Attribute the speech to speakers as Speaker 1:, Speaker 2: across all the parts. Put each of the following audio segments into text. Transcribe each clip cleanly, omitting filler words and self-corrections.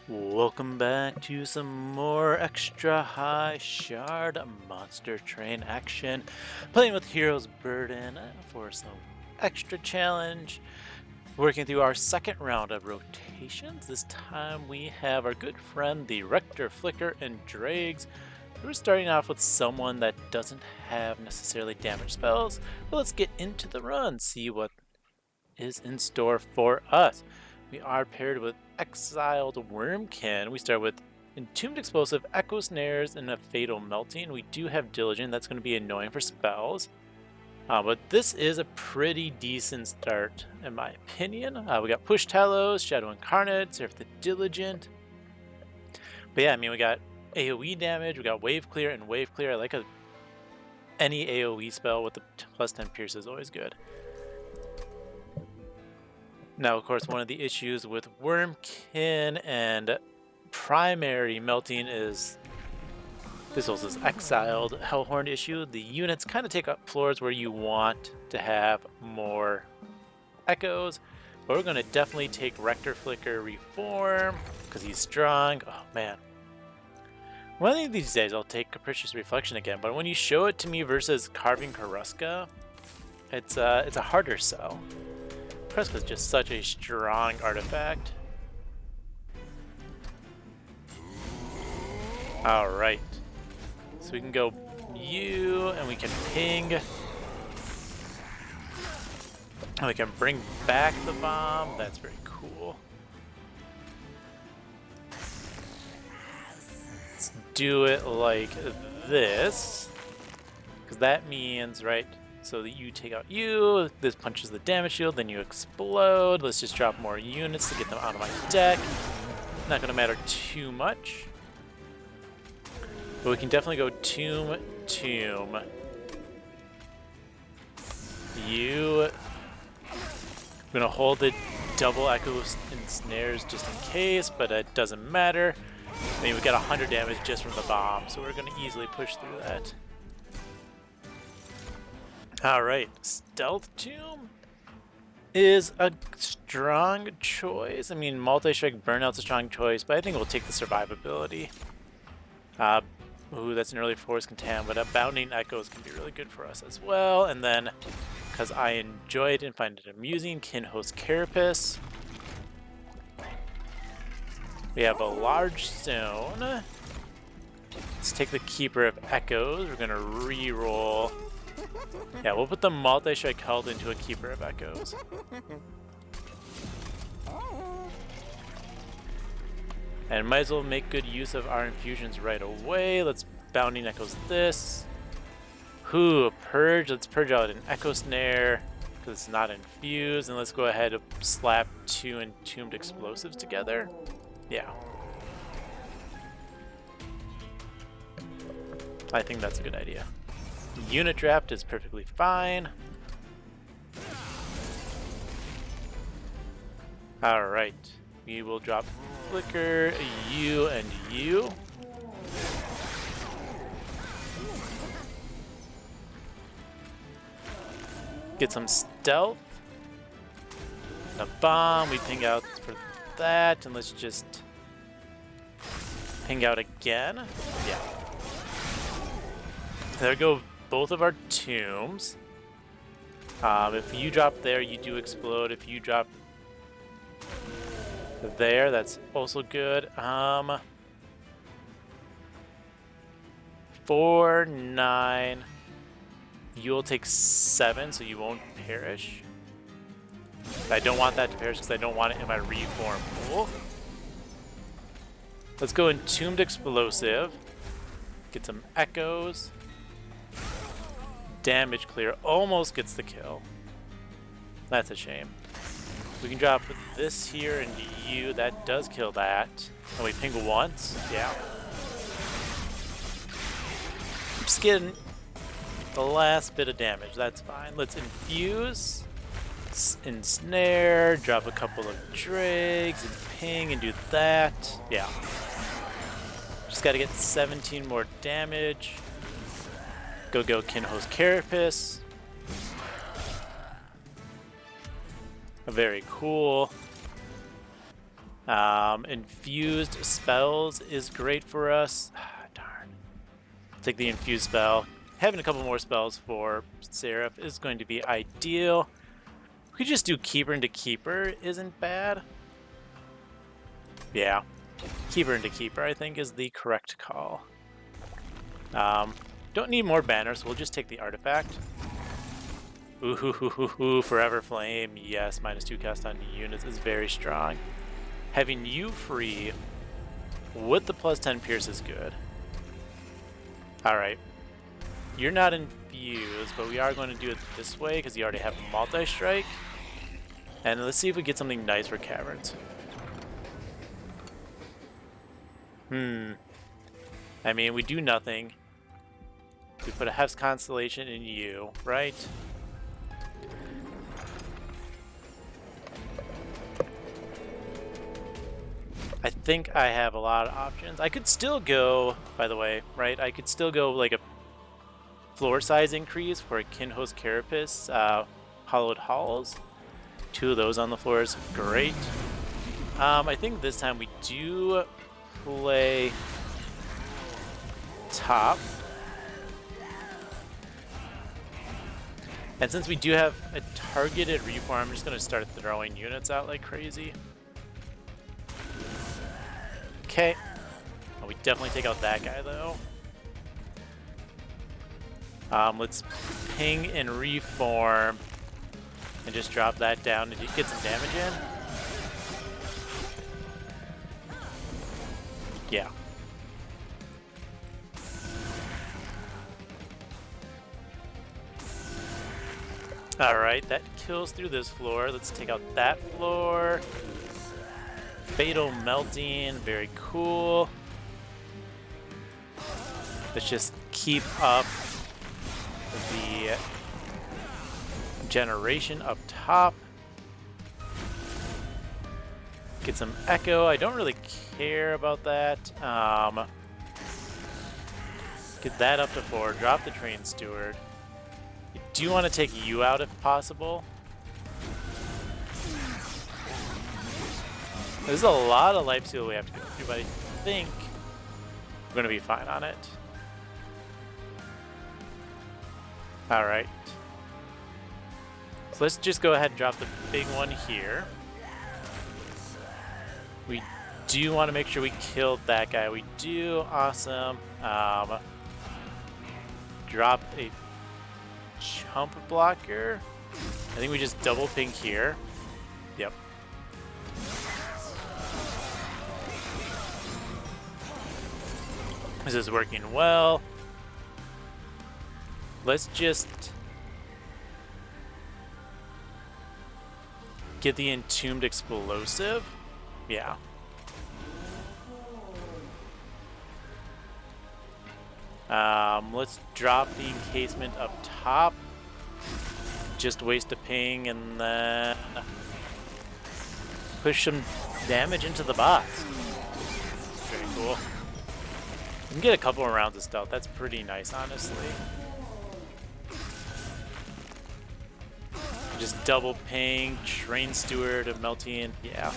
Speaker 1: Welcome back to some more extra high shard monster train action. Playing with Hero's Burden for some extra challenge. Working through our second round of rotations. This time we have our good friend the Rector, Flicker, and Drags. We're starting off with someone that doesn't have necessarily damage spells. But let's get into the run, see what is in store for us. We are paired with Exiled Wurmkin. We start with Entombed Explosive, Echo Snares, and a Fatal Melting. We do have Diligent. That's going to be annoying for spells. But this is a pretty decent start, in my opinion. We got Push Talos, Shadow Incarnate, Seraph the Diligent. But yeah, I mean, we got AoE damage, we got Wave Clear and Wave Clear. I like any AoE spell with the plus 10 Pierce is always good. Now, of course, one of the issues with Wurmkin and primary melting is this also is exiled Hellhorn issue. The units kind of take up floors where you want to have more echoes, but we're going to definitely take Rector, Flicker, Reform because he's strong. Oh man, one of these days I'll take Capricious Reflection again, but when you show it to me versus Carving Karuska, it's a harder sell. Karuska is just such a strong artifact. All right. So we can go you, and we can ping. And we can bring back the bomb. That's very cool. Let's do it like this. Because that means, right, so that you take out you, this punches the damage shield, then you explode. Let's just drop more units to get them out of my deck. Not going to matter too much. But we can definitely go Tomb. You. I'm gonna hold the double echoes and snares just in case, but it doesn't matter. I mean, we got 100 damage just from the bomb, so we're gonna easily push through that. Alright, Stealth Tomb is a strong choice. I mean, Multi-Strike Burnout's a strong choice, but I think we'll take the survivability. Ooh, that's an early Force Contam, but Abounding Echoes can be really good for us as well. And then, because I enjoy it and find it amusing, Kinhost Carapace. We have a large stone. Let's take the Keeper of Echoes. We're going to re-roll. Yeah, we'll put the Multi-Strike Held into a Keeper of Echoes. And might as well make good use of our infusions right away. Let's Bounding Echoes this. Ooh, Purge. Let's purge out an Echo Snare because it's not infused. And let's go ahead and slap 2 Entombed Explosives together. Yeah. I think that's a good idea. Unit Draft is perfectly fine. Alright. We will drop Flicker, you, and you. Get some stealth. And a bomb. We ping out for that. And let's just ping out again. Yeah. There go both of our tombs. If you drop there, you do explode. If you drop there, that's also good. 4, 9. You'll take 7, so you won't perish. I don't want that to perish because I don't want it in my reform pool. Let's go Entombed Explosive. Get some echoes. Damage clear. Almost gets the kill. That's a shame. We can drop this here and you. That does kill that. And we ping once. Yeah. Just getting the last bit of damage. That's fine. Let's infuse. Ensnare. Drop a couple of Drags and ping and do that. Yeah. Just gotta get 17 more damage. Go Kinhost Carapace. Very cool. Infused spells is great for us. Darn. Take the infused spell. Having a couple more spells for Seraph is going to be ideal. We could just do Keeper into Keeper isn't bad. Yeah. Keeper into Keeper, I think, is the correct call. Don't need more banners, so we'll just take the artifact. Ooh, Forever Flame. Yes, -2 cast on units is very strong. Having you free with the +10 pierce is good. Alright. You're not infused, but we are going to do it this way because you already have multi-strike. And let's see if we get something nice for Caverns. I mean, we do nothing. We put a Hef's Constellation in you, right? I think I have a lot of options. I could still go, by the way, right? I could still go like a floor size increase for a Kinhost Carapace, Hollowed Halls. 2 of those on the floor is great. I think this time we do play top. And since we do have a targeted reform, I'm just going to start throwing units out like crazy. Okay. Oh, we definitely take out that guy, though. Let's ping and reform and just drop that down and get some damage in. Yeah. Alright, that kills through this floor. Let's take out that floor. Fatal Melting, very cool. Let's just keep up the generation up top. Get some Echo. I don't really care about that. Get that up to 4. Drop the Train Steward. I do want to take you out if possible. There's a lot of life steal we have to go through, but I think we're going to be fine on it. Alright. So let's just go ahead and drop the big one here. We do want to make sure we killed that guy. We do. Awesome. Drop a chump blocker. I think we just double ping here. Yep. This is working well. Let's just get the Entombed Explosive. Yeah. Let's drop the encasement up top. Just waste a ping and then push some damage into the boss. Very cool. We can get a couple more rounds of stealth. That's pretty nice, honestly. Just double ping, Train Steward, and Melting. Yeah.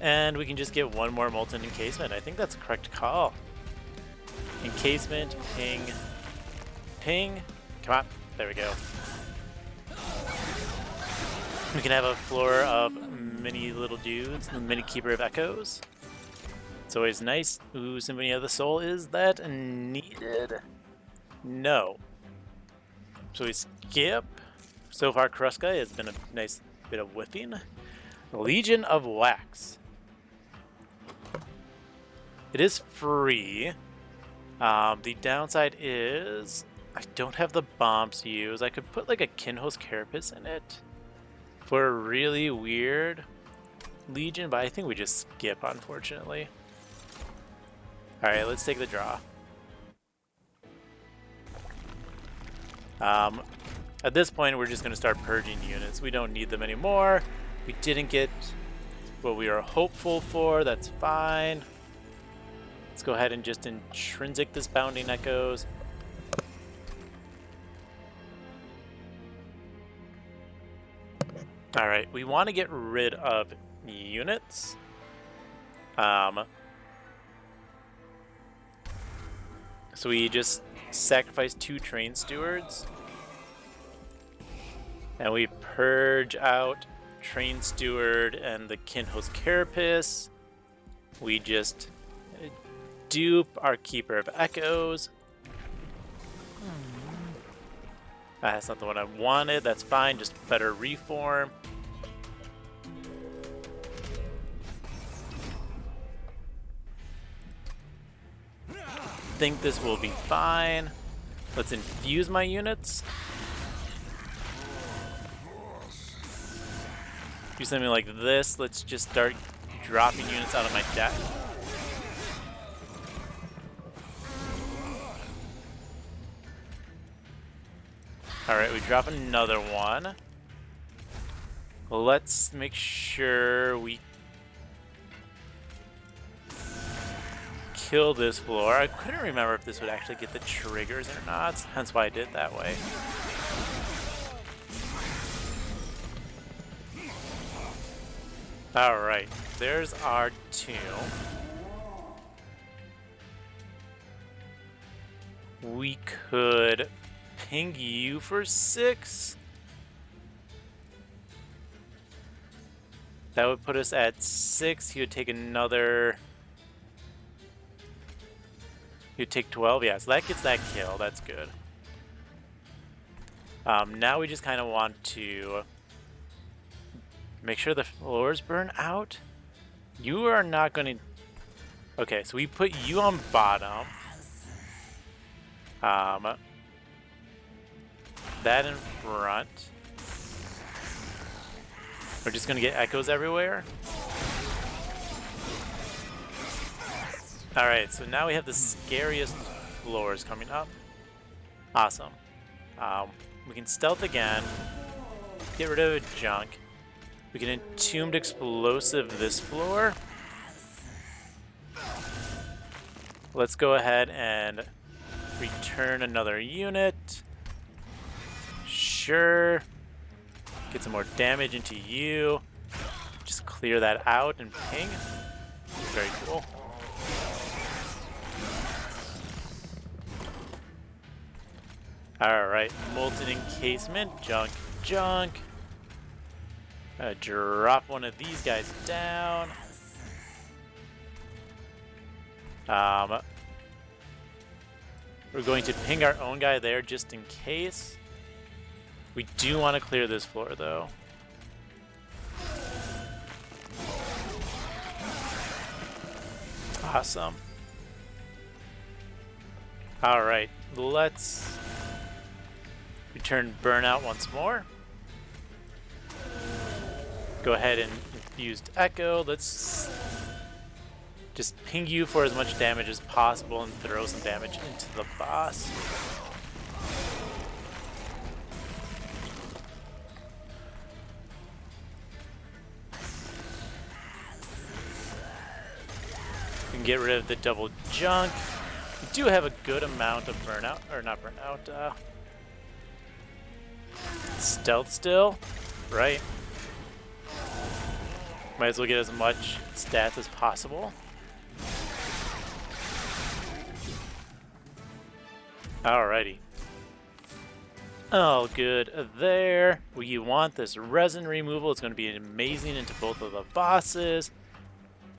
Speaker 1: And we can just get one more Molten Encasement. I think that's a correct call. Encasement, ping, ping. Come on. There we go. We can have a floor of mini little dudes, the mini Keeper of Echoes. It's always nice. Ooh, Symphony of the Soul. Is that needed? No. So we skip. So far, Kruska has been a nice bit of whiffing. Legion of Wax. It is free. The downside is I don't have the bombs to use. I could put like a Kinhost Carapace in it for a really weird Legion, but I think we just skip, unfortunately. Alright, let's take the draw. At this point, we're just going to start purging units. We don't need them anymore. We didn't get what we were hopeful for. That's fine. Let's go ahead and just intrinsic this Bounding Echoes. All right, we want to get rid of units. So we just sacrifice 2 train stewards. And we purge out train steward and the Kinho's carapace. We just dupe our Keeper of Echoes. That's not the one I wanted. That's fine. Just better reform. Think this will be fine. Let's infuse my units. Do something like this. Let's just start dropping units out of my deck. Alright, we drop another one. Let's make sure we kill this floor. I couldn't remember if this would actually get the triggers or not, hence why I did it that way. Alright, there's our 2. We could ping you for 6. That would put us at 6. He would take another... He'd take 12. Yeah, so that gets that kill. That's good. Now we just kind of want to make sure the floors burn out. You are not going to... Okay, so we put you on bottom. That in front. We're just going to get echoes everywhere. Alright, so now we have the scariest floors coming up. Awesome. We can stealth again. Get rid of junk. We can Entombed Explosive this floor. Let's go ahead and return another unit. Sure. Get some more damage into you. Just clear that out and ping. Very cool. Alright, Molten Encasement, junk. Drop one of these guys down. We're going to ping our own guy there just in case. We do want to clear this floor though. Awesome. Alright, let's return Burnout once more. Go ahead and infused Echo. Let's just ping you for as much damage as possible and throw some damage into the boss. We can get rid of the double junk. We do have a good amount of burnout, or not burnout, stealth still, right? Might as well get as much stats as possible. Alrighty. Oh, good there. We want this resin removal. It's going to be amazing into both of the bosses.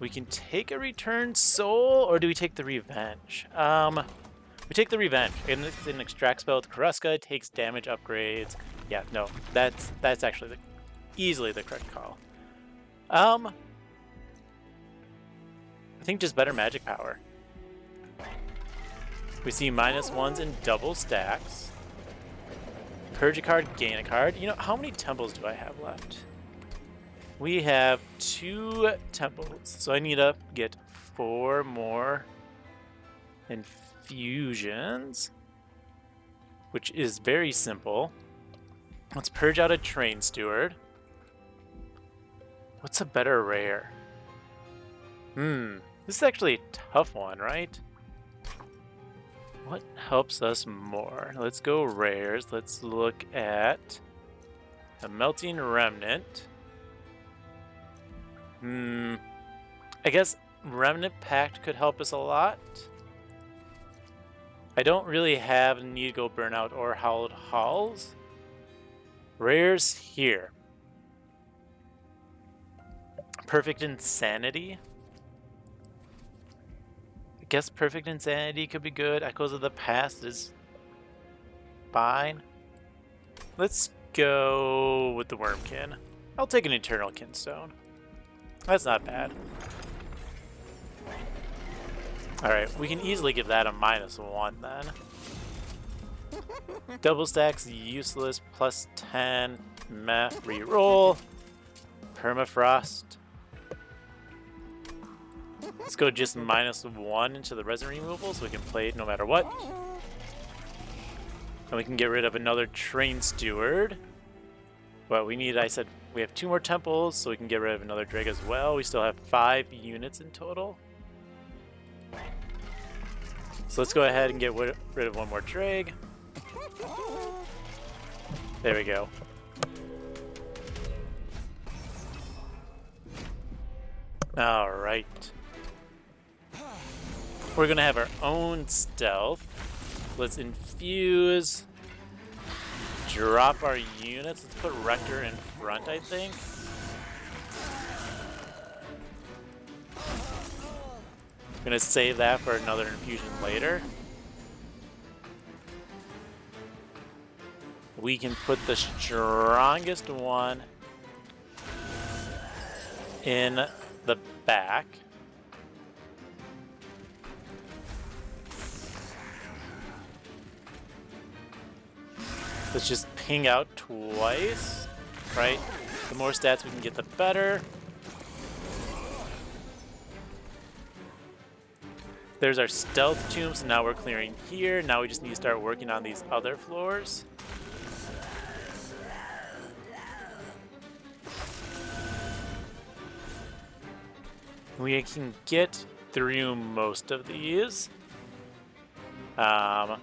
Speaker 1: We can take a return soul, or do we take the revenge? We take the revenge. It's an extract spell with Karuska, takes damage upgrades. Yeah, no, that's actually easily the correct call. I think just better magic power. We see -1s in double stacks. Purge a card, gain a card. You know, how many temples do I have left? We have 2 temples, so I need to get 4 more infusions, which is very simple. Let's purge out a train steward. What's a better rare? This is actually a tough one, right? What helps us more? Let's go rares. Let's look at The Melting Remnant. I guess Remnant Pact could help us a lot. I don't really have need to go Burnout or Hallowed Halls. Rares here. Perfect Insanity. I guess Perfect Insanity could be good. Echoes of the Past is fine. Let's go with the Wurmkin. I'll take an Eternal Kinstone. That's not bad. Alright, we can easily give that a -1 then. Double stacks useless, +10. Meh, reroll. Permafrost. Let's go just -1 into the resin removal so we can play it no matter what. And we can get rid of another Train Steward. But we need, I said, we have 2 more temples, so we can get rid of another Dreg as well. We still have 5 units in total. So let's go ahead and get rid of 1 more Dreg. There we go. Alright. We're gonna have our own stealth. Let's infuse. Drop our units. Let's put Rector in front, I think. I'm gonna save that for another infusion later. We can put the strongest one in the back. Let's just ping out twice, right? The more stats we can get, the better. There's our stealth tomb, so now we're clearing here. Now we just need to start working on these other floors. We can get through most of these. I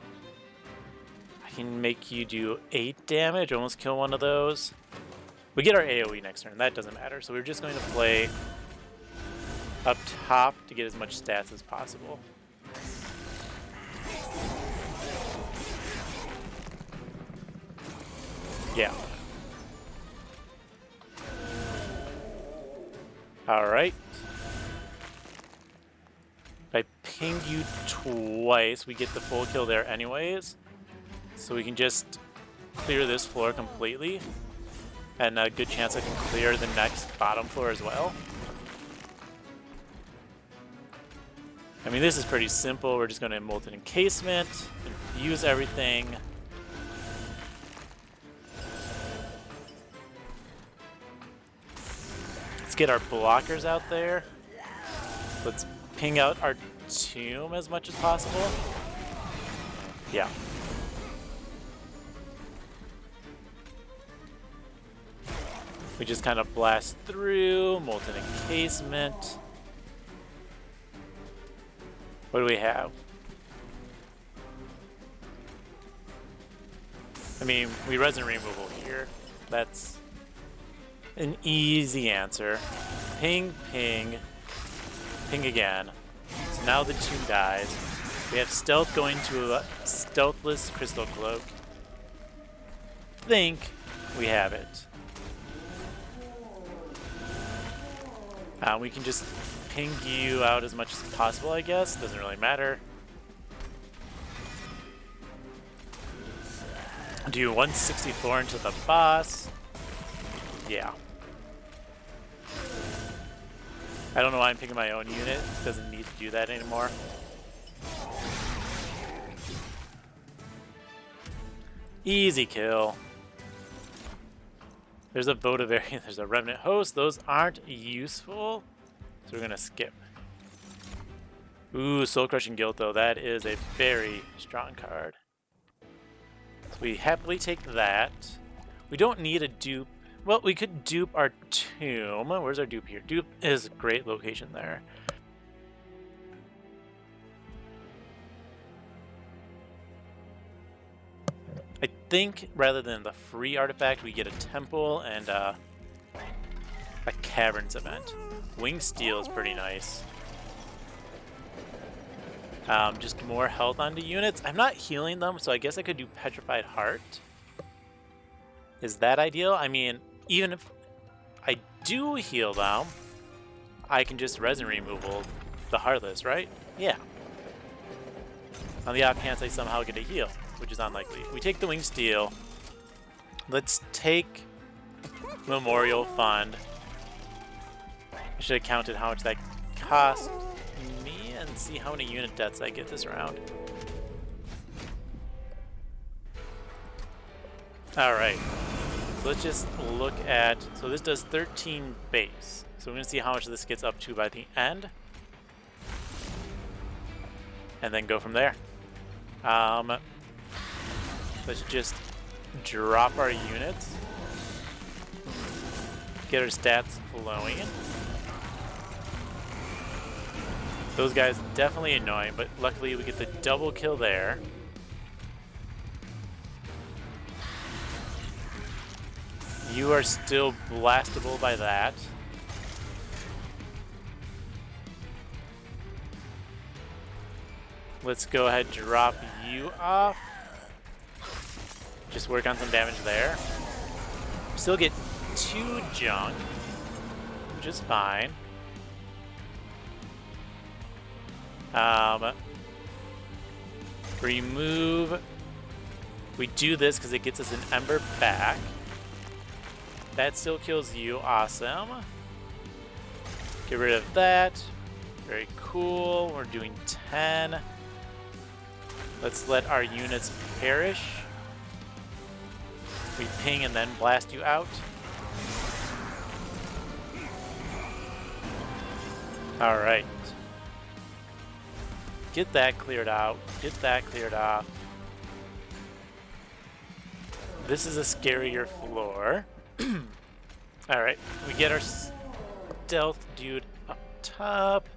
Speaker 1: can make you do 8 damage, almost kill one of those. We get our AoE next turn, that doesn't matter. So we're just going to play up top to get as much stats as possible. Yeah. Alright. If I ping you twice, we get the full kill there anyways. So we can just clear this floor completely. And a good chance I can clear the next bottom floor as well. I mean, this is pretty simple. We're just going to Molten Encasement, infuse everything. Let's get our blockers out there. Let's ping out our tomb as much as possible. Yeah. We just kind of blast through, Molten Encasement. What do we have? I mean, we resin removal here. That's an easy answer. Ping, ping, ping again. So now the tomb dies. We have stealth going to a stealthless crystal cloak. Think we have it. We can just ping you out as much as possible, I guess. Doesn't really matter. Do 164 into the boss. Yeah. I don't know why I'm picking my own unit. It doesn't need to do that anymore. Easy kill. There's a vote of area, there's a remnant host. Those aren't useful, so we're gonna skip. Ooh, Soul Crushing Guilt though, that is a very strong card. So we happily take that. We don't need a dupe. Well, we could dupe our tomb. Where's our dupe here? Dupe is a great location there. I think rather than the free artifact, we get a temple and a caverns event. Winged Steel is pretty nice. Just more health onto units. I'm not healing them, so I guess I could do Petrified Heart. Is that ideal? I mean, even if I do heal them, I can just resin removal the Heartless, right? Yeah. On the off chance I somehow get a heal, which is unlikely. We take the Winged Steel. Let's take Memorial Fund. I should have counted how much that cost me and see how many unit deaths I get this round. Alright. Let's just look at... So this does 13 base. So we're going to see how much this gets up to by the end. And then go from there. Let's just drop our units. Get our stats flowing. Those guys definitely annoying, but luckily we get the double kill there. You are still blastable by that. Let's go ahead and drop you off. Just work on some damage there. Still get 2 junk, which is fine. Remove. We do this because it gets us an Ember back. That still kills you. Awesome. Get rid of that. Very cool. We're doing 10. Let's let our units perish. We ping and then blast you out. Alright. Get that cleared out. Get that cleared off. This is a scarier floor. Alright, we get our stealth dude up top.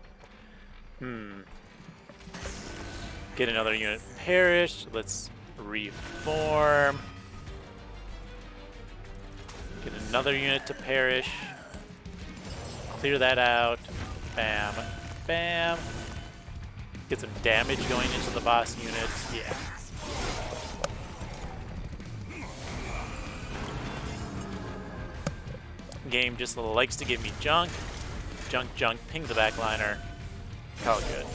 Speaker 1: Get another unit perished. Let's reform. Get another unit to perish. Clear that out. Bam. Bam. Get some damage going into the boss unit. Yeah. Game just likes to give me junk. Junk, junk. Ping the backliner. All good.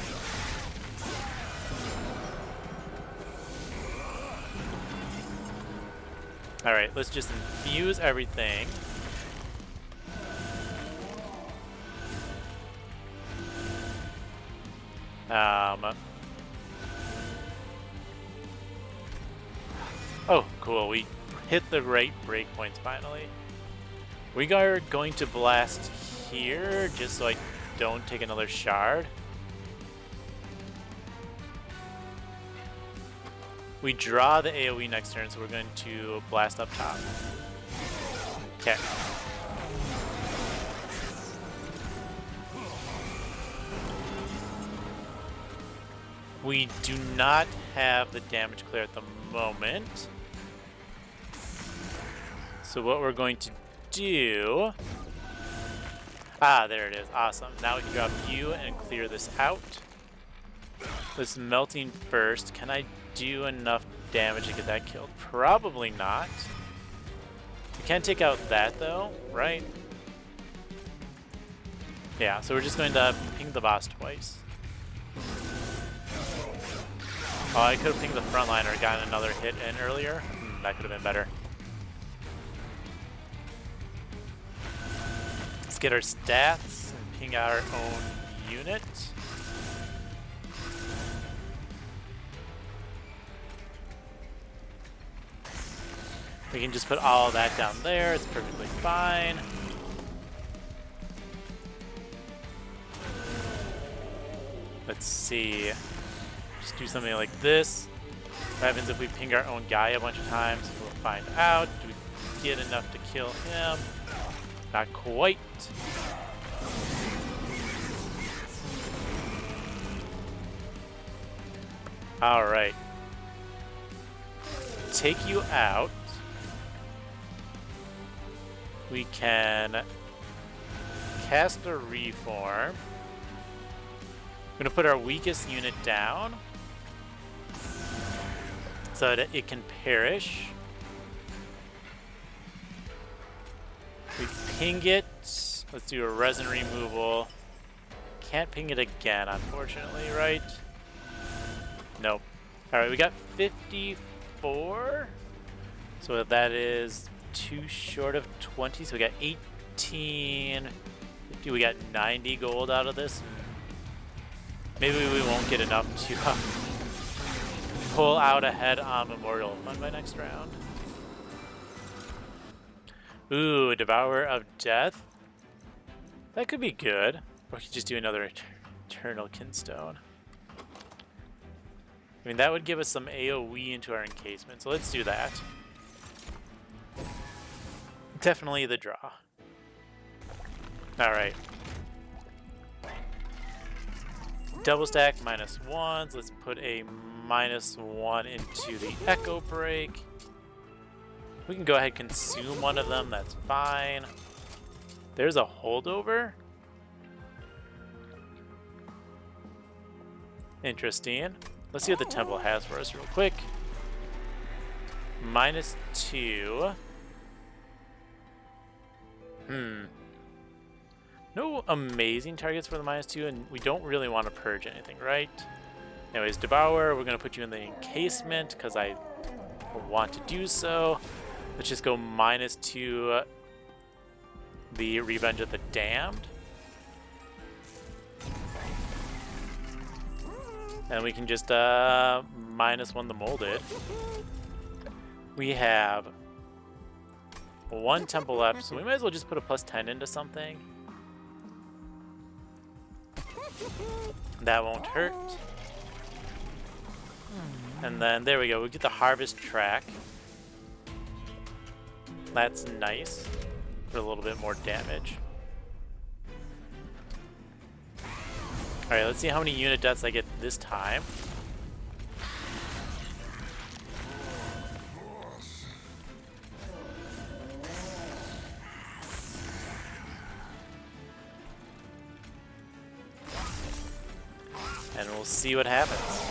Speaker 1: Alright, let's just infuse everything. Oh, cool. We hit the right breakpoints finally. We are going to blast here just so I don't take another shard. We draw the AoE next turn, so we're going to blast up top. Okay. We do not have the damage clear at the moment. So what we're going to do... Ah, there it is. Awesome. Now we can drop you and clear this out. This melting first. Can I do enough damage to get that killed? Probably not. We can take out that though, right? Yeah, so we're just going to ping the boss twice. Oh, I could have pinged the frontliner and gotten another hit in earlier. That could have been better. Let's get our stats and ping our own unit. We can just put all that down there. It's perfectly fine. Let's see. Just do something like this. What happens if we ping our own guy a bunch of times? We'll find out. Do we get enough to kill him? Not quite. All right. take you out. We can cast a reform. We're going to put our weakest unit down so that it can perish. We ping it. Let's do a resin removal. Can't ping it again, unfortunately, right? Nope. Alright, we got 54. So that is 2 short of 20. So we got 18. 50, we got 90 gold out of this. Maybe we won't get enough to pull out ahead on Memorial Fund by next round. Ooh, Devourer of Death. That could be good. Or we could just do another Eternal Kinstone. I mean, that would give us some AoE into our encasement, so let's do that. Definitely the draw. Alright. Double stack -1s. Let's put a -1 into the Echo Break. We can go ahead and consume one of them, that's fine. There's a holdover. Interesting. Let's see what the temple has for us real quick. -2. No amazing targets for the -2, and we don't really want to purge anything, right? Anyways, Devourer, we're going to put you in the encasement because I want to do so. Let's just go -2 the Revenge of the Damned. And we can just -1 the Molded. We have 1 temple left, so we might as well just put a +10 into something. That won't hurt. And then there we go, we get the Harvest Track. That's nice for a little bit more damage. Alright, let's see how many unit deaths I get this time. And we'll see what happens.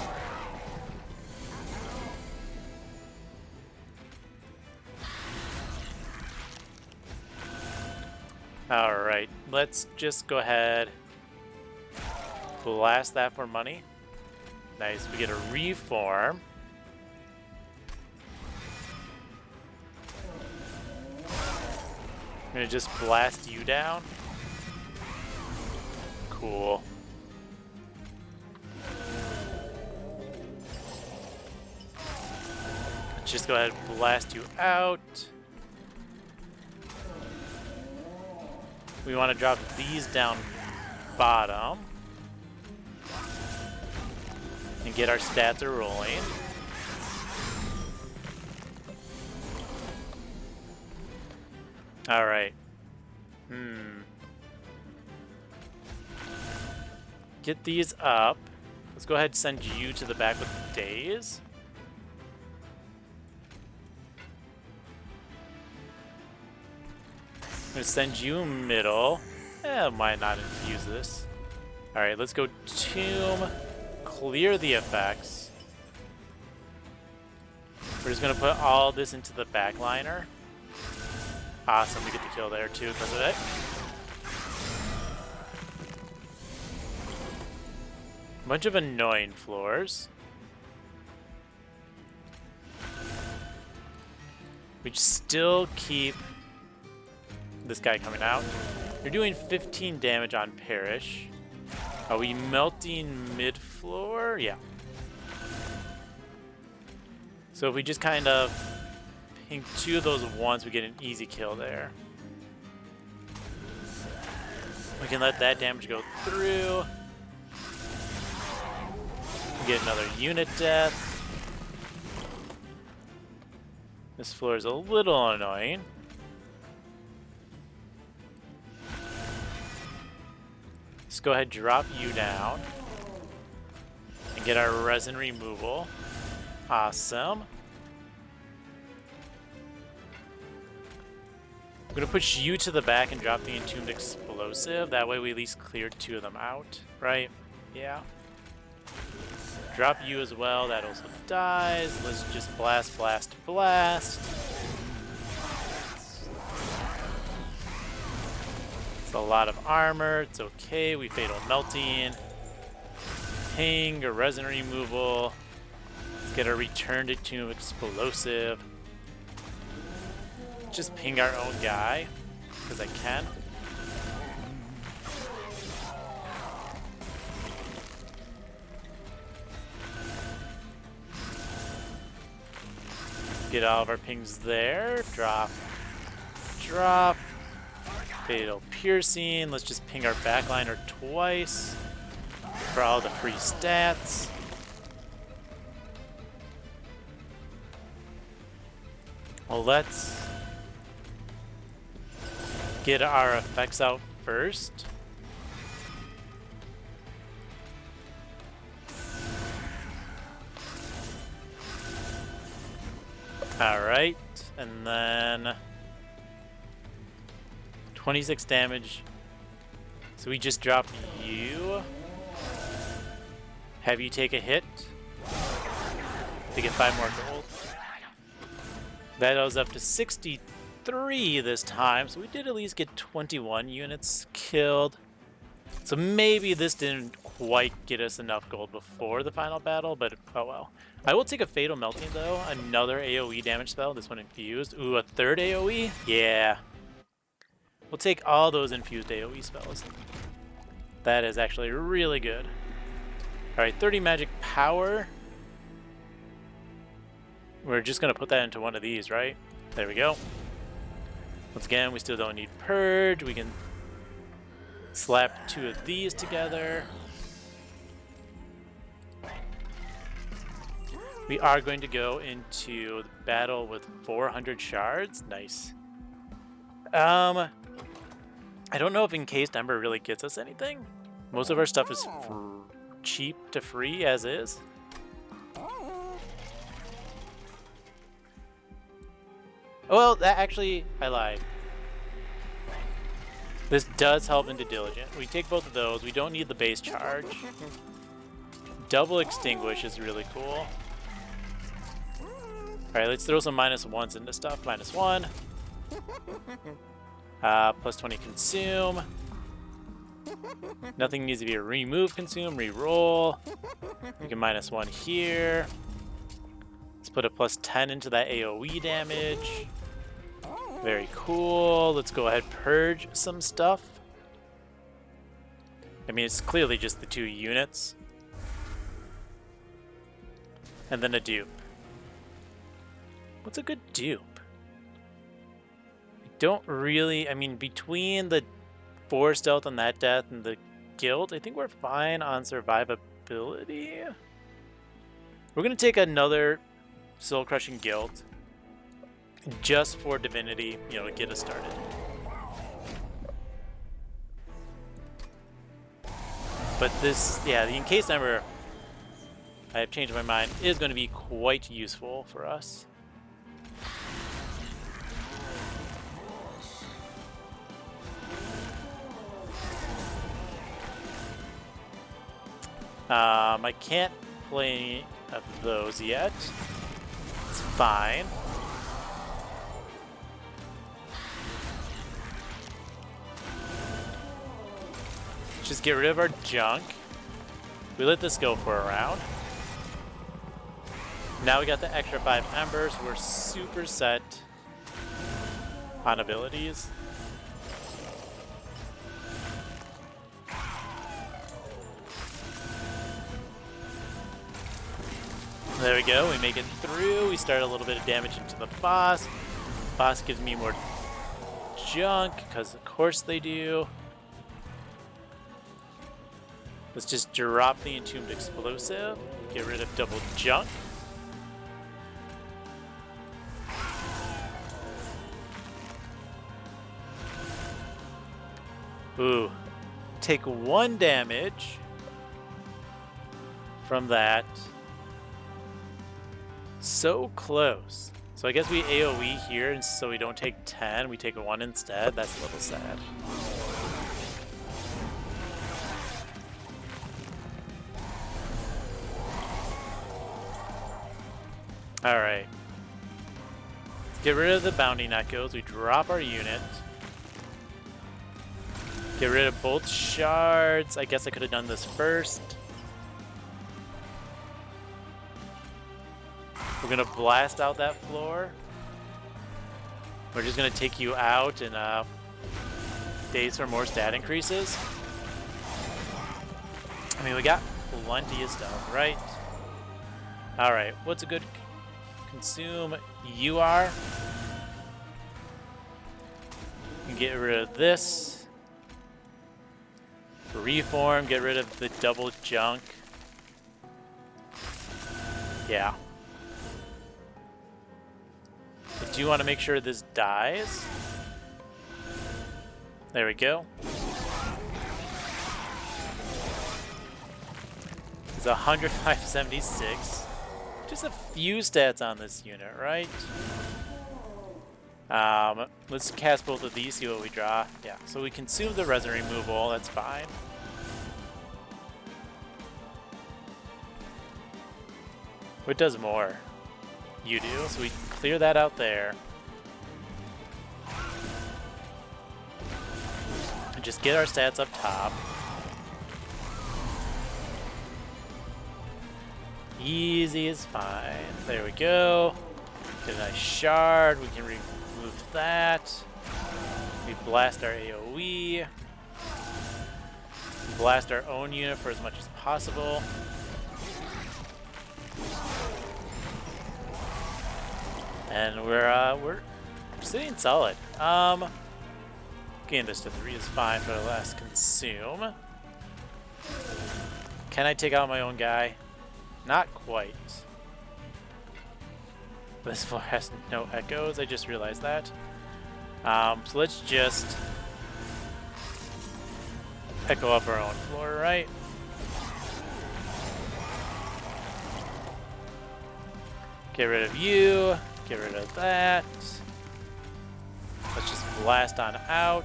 Speaker 1: Alright, let's just go ahead. Blast that for money. Nice, we get a reform. I'm gonna just blast you down. Cool. Let's just go ahead and blast you out. We want to drop these down bottom and get our stats are rolling. All right. Get these up. Let's go ahead and send you to the back with Daze. I'm gonna send you middle. Might not infuse this. All right, let's go Tomb. Clear the effects. We're just gonna put all this into the backliner. Awesome, we get the kill there too because of it. A bunch of annoying floors. We still keep this guy coming out. You're doing 15 damage on Perish. Are we melting mid-floor? Yeah. So if we just kind of ping 2 of those once, we get an easy kill there. We can let that damage go through. We get another unit death. This floor is a little annoying. Let's go ahead and drop you down and get our resin removal. Awesome. gonna push you to the back and drop the Entombed Explosive. That way we at least cleared 2 of them out, right? Yeah. Drop you as well. That also dies. Let's just blast, blast, blast. It's a lot of armor. It's okay. We Fatal Melting. Ping, a resin removal. Let's get a Returned to Explosive. Just ping our own guy, because I can. Get all of our pings there. Drop. Drop. Fatal Piercing. Let's just ping our backliner twice for all the free stats. Well, let's get our effects out first. Alright, and then 26 damage. So we just drop you. Have you take a hit to get 5 more gold. That goes up to 63 this time, so we did at least get 21 units killed. So maybe this didn't quite get us enough gold before the final battle, but oh well. I will take a Fatal Melting though, another AoE damage spell, this one infused. Ooh, a third AoE? Yeah. We'll take all those infused AoE spells. That is actually really good. Alright, 30 magic power. We're just going to put that into one of these, right? There we go. Once again, we still don't need Purge. We can slap 2 of these together. We are going to go into the battle with 400 shards. Nice. I don't know if Encased Ember really gets us anything. Most of our stuff is cheap to free as is. Well, that actually, I lied. This does help into Diligent. We take both of those. We don't need the base charge. Double Extinguish is really cool. Alright, let's throw some -1s into stuff. -1. Plus 20 consume. Nothing needs to be a remove, consume, re-roll. We can -1 here. Let's put a plus 10 into that AoE damage. Very cool. Let's go ahead and purge some stuff. I mean, it's clearly just the 2 units. And then a dupe. What's a good dupe? I don't really... I mean, between the 4 stealth on that death and the guild, I think we're fine on survivability. We're going to take another Soul Crushing Guild. Just for Divinity, you know, to get us started. But this, yeah, the Encased Ember, I have changed my mind, is going to be quite useful for us. I can't play any of those yet. It's fine. Just get rid of our junk. We let this go for a round. Now we got the extra 5 embers. We're super set on abilities. There we go. We make it through. We start a little bit of damage into the boss. Boss gives me more junk, because of course they do. Let's just drop the Entombed Explosive. Get rid of double junk. Ooh. Take 1 damage from that. So close. So I guess we AoE here, and so we don't take 10, we take 1 instead. That's a little sad. Alright. Let's get rid of the bounding echoes. We drop our unit. Get rid of both shards. I guess I could have done this first. We're gonna blast out that floor. We're just gonna take you out in days for more stat increases. I mean, we got plenty of stuff, right? Alright, what's a good consume? You are. Get rid of this. Reform, get rid of the double junk. Yeah. I do want to make sure this dies. There we go. It's 105.76. Just a few stats on this unit, right? Let's cast both of these, see what we draw. Yeah, so we consume the resin removal, that's fine. What does more? You do, so we clear that out there. And just get our stats up top. Easy is fine. There we go. Get a nice shard. We can remove that. We blast our AoE. Blast our own unit for as much as possible. And we're sitting solid. Getting this to 3 is fine for the last consume. Can I take out my own guy? Not quite. This floor has no echoes, I just realized that. So let's just echo up our own floor, right? Get rid of you, get rid of that. Let's just blast on out.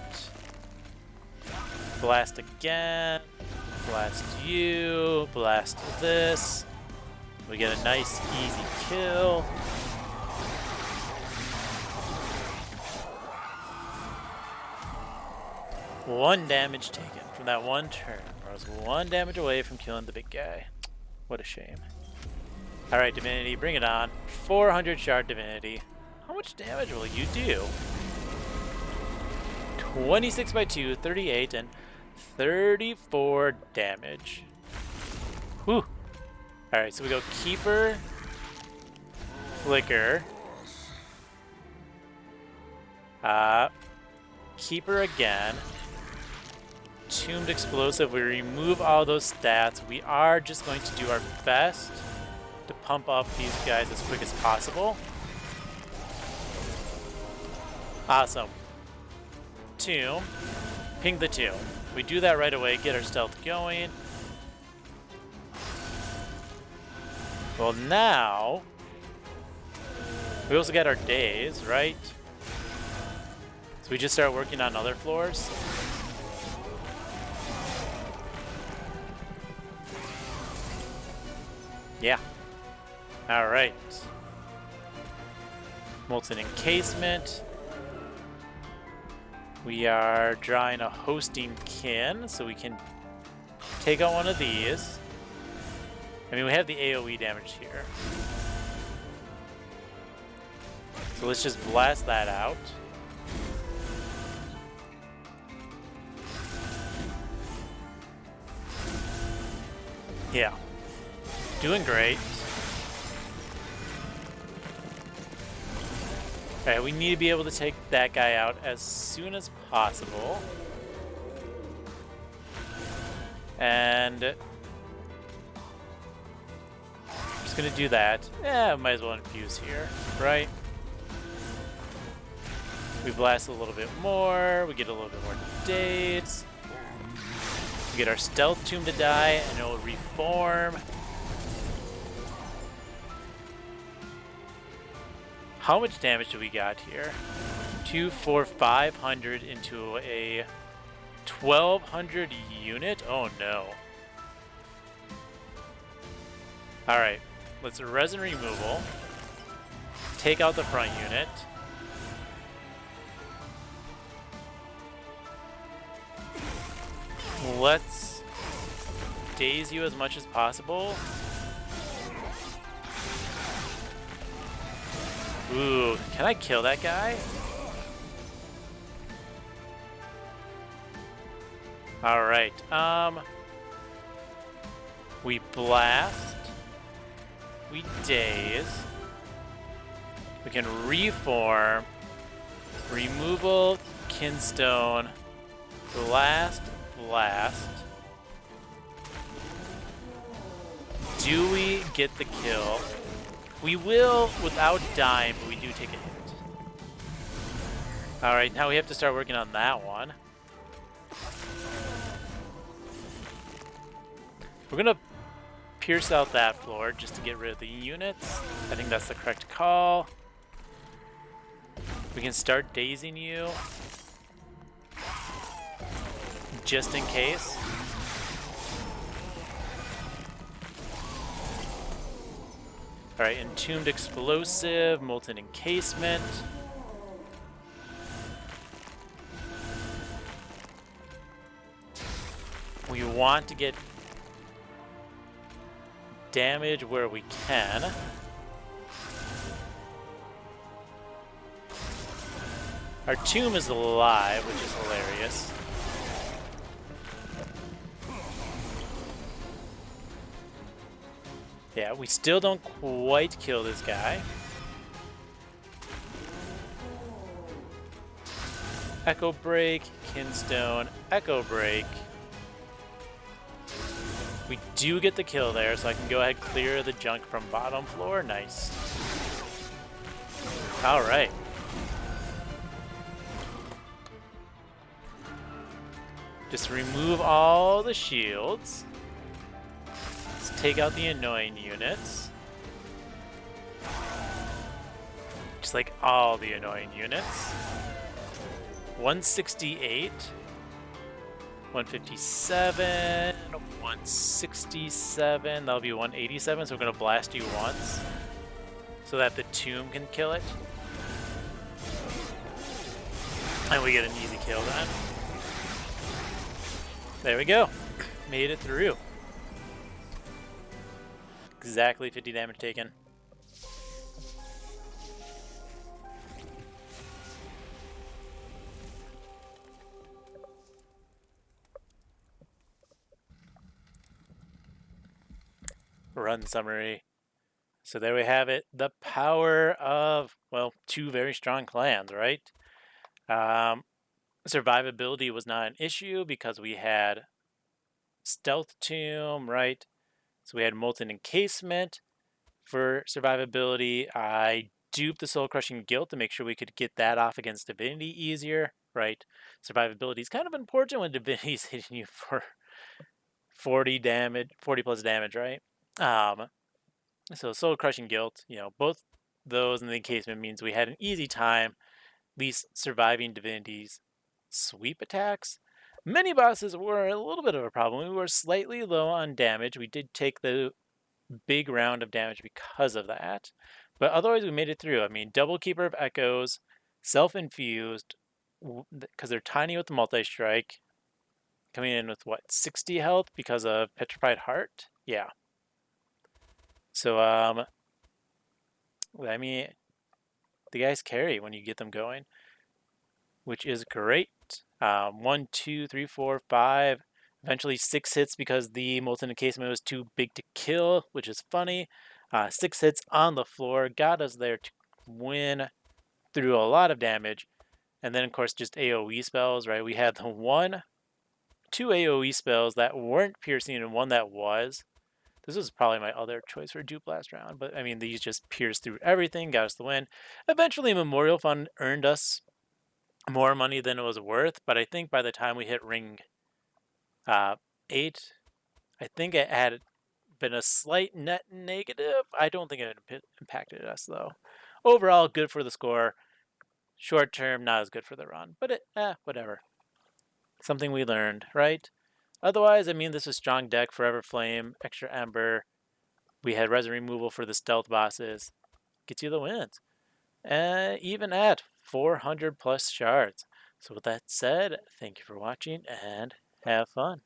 Speaker 1: Blast again. Blast you, blast this. We get a nice, easy kill. One damage taken from that one turn. I was 1 damage away from killing the big guy. What a shame. Alright, Divinity, bring it on. 400 shard Divinity. How much damage will you do? 26 by 2, 38, and 34 damage. Whew. Alright, so we go Keeper, Flicker, Keeper again, Tombed Explosive. We remove all those stats. We are just going to do our best to pump up these guys as quick as possible. Awesome. Tomb. Ping the tomb. We do that right away, get our stealth going. Well, now we also got our days, right? So we just start working on other floors. Yeah. All right. Molten Encasement. We are drawing a Hosting Kin, so we can take out one of these. I mean, we have the AoE damage here. So let's just blast that out. Yeah. Doing great. Okay, we need to be able to take that guy out as soon as possible. And just gonna do that. Yeah, might as well infuse here, right? We blast a little bit more, we get a little bit more dates. We get our Stealth Tomb to die, and it'll reform. How much damage do we got here? 2, 4, 500 into a 1200 unit? Oh no. Alright, let's resin removal. Take out the front unit. Let's daze you as much as possible. Ooh, can I kill that guy? Alright, we blast. We daze. We can reform. Removal, kinstone, blast. Do we get the kill? We will without dying, but we do take a hit. Alright, now we have to start working on that one. We're gonna pierce out that floor just to get rid of the units. I think that's the correct call. We can start dazing you. Just in case. Alright, Entombed Explosive, Molten Encasement. We want to get damage where we can. Our tomb is alive, which is hilarious. Yeah, we still don't quite kill this guy. Echo Break, Kinstone, Echo Break. We do get the kill there, so I can go ahead and clear the junk from bottom floor. Nice. Alright. Just remove all the shields. Let's take out the annoying units. Just like all the annoying units. 168. 157. 167. That'll be 187, so we're going to blast you once. So that the tomb can kill it. And we get an easy kill then. There we go. Made it through. Exactly 50 damage taken. Run summary. So there we have it. The power of, well, two very strong clans, right? Survivability was not an issue because we had Stealth Tomb, right? So we had Molten Encasement for survivability. I duped the Soul Crushing Guilt to make sure we could get that off against Divinity easier, right? Survivability is kind of important when Divinity is hitting you for 40 plus damage, right? So Soul Crushing Guilt, you know, both those and the Encasement means we had an easy time at least surviving Divinity's sweep attacks. Many bosses were a little bit of a problem. We were slightly low on damage. We did take the big round of damage because of that. But otherwise, we made it through. I mean, Double Keeper of Echoes, Self-Infused, because they're tiny with the Multi-Strike, coming in with, what, 60 health because of Petrified Heart? Yeah. So, I mean, the guys carry when you get them going, which is great. 1, 2, 3, 4, 5, eventually 6 hits because the Molten Encasement was too big to kill, which is funny. 6 hits on the floor got us there to win through a lot of damage. And then, of course, just AoE spells, right? We had the 2 AoE spells that weren't piercing and one that was. This was probably my other choice for dupe last round, but I mean, these just pierced through everything, got us the win. Eventually, Memorial Fund earned us more money than it was worth, but I think by the time we hit ring 8, I think it had been a slight net negative. I don't think it impacted us, though. Overall, good for the score. Short term, not as good for the run. But whatever. Something we learned, right? Otherwise, I mean, this is strong deck, Forever Flame, Extra Ember. We had resin removal for the stealth bosses. Gets you the wins. Even at 400 plus shards. So with that said, thank you for watching and have fun.